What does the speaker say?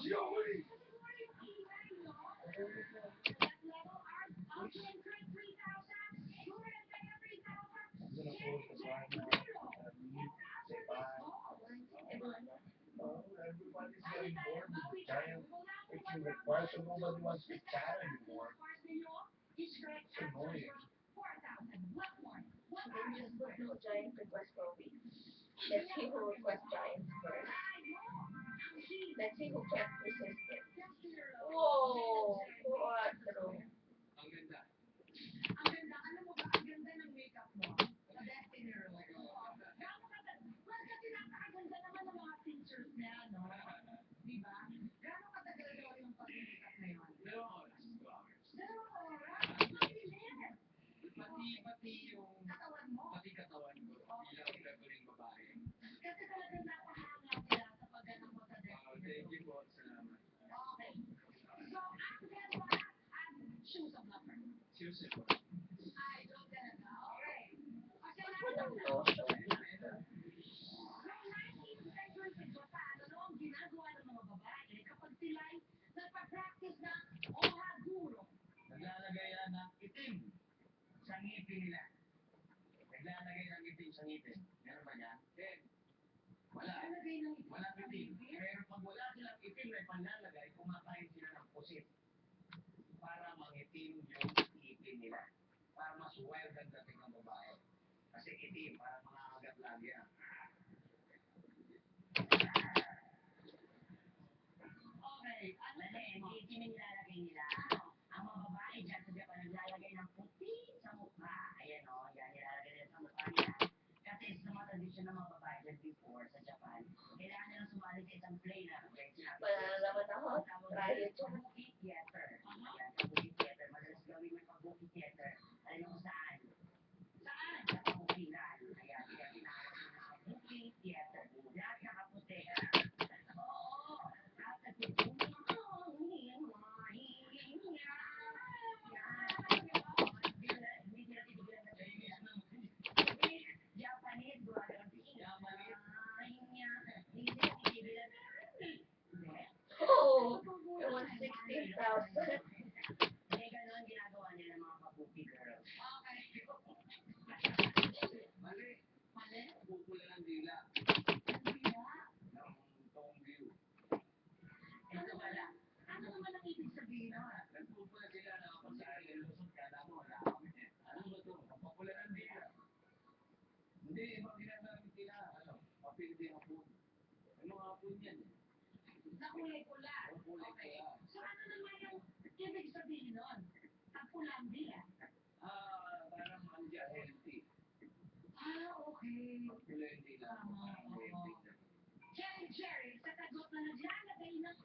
Everybody's getting bored with the giant freaking request, so nobody wants to chat anymore. It's annoying. Then just put no giant request for a week. Let's see who requests giants first. Let's see who can't resist it. Whoa! Quattro. Ba't walang lotion dito? Naglalagay yan ng itim sa ngipin nila. Naglalagay ng itim sa ngipin. Meron ba yan? Wala. Walang itim. Pero pag wala silang itim na panlalagay, kumakain sila ng pusit para mangitim yung ngipin nila. Para mas wild ang dating ng babae. Kasi itim, para mga agat lagi yan. Okay, ano hindi itim yung nilalagay nila. Ang mga babae dyan sa Japan naglalagay ng puti sa mukha. Ayan o, yan nilalagay nila sa mukha nila. Kasi sa mga tradisyon ng mga babae dyan before sa Japan, kailangan nilang sumali sa isang play na Wala na naman ako. Kahit yung kabuki theater. Ayan, kabuki theater. Madalas gawin mo yung kabuki theater. Alam mo kung saan? Saan? Sa kabukilan. Ayan, kaya tinawag mo na kabuki theater. Lahat nakaputi. Oo. At Japanese, oh, it was 16,000. May ganon ginagawa nila mga kabuki girls. Mali. Mali? Pupula ng dila. Ng tong view. Ito pala. Ano naman ang ibig sabihin na? Nagpupula sila na kapag sa lusot ka na mo, wala kami. Ano ba ito? Papula ng dila. Hindi, ibang ginagamit nila. Ano? Papil din hapon. Ano hapon yan? Na kulay pula. Kulay pula. So ano naman yung ibig sabihin nun? Ang pulang dila. Parang manja healthy. Okay. Pagpula yung dila. Parang healthy. Cherry, sa tagot na naglalagay ng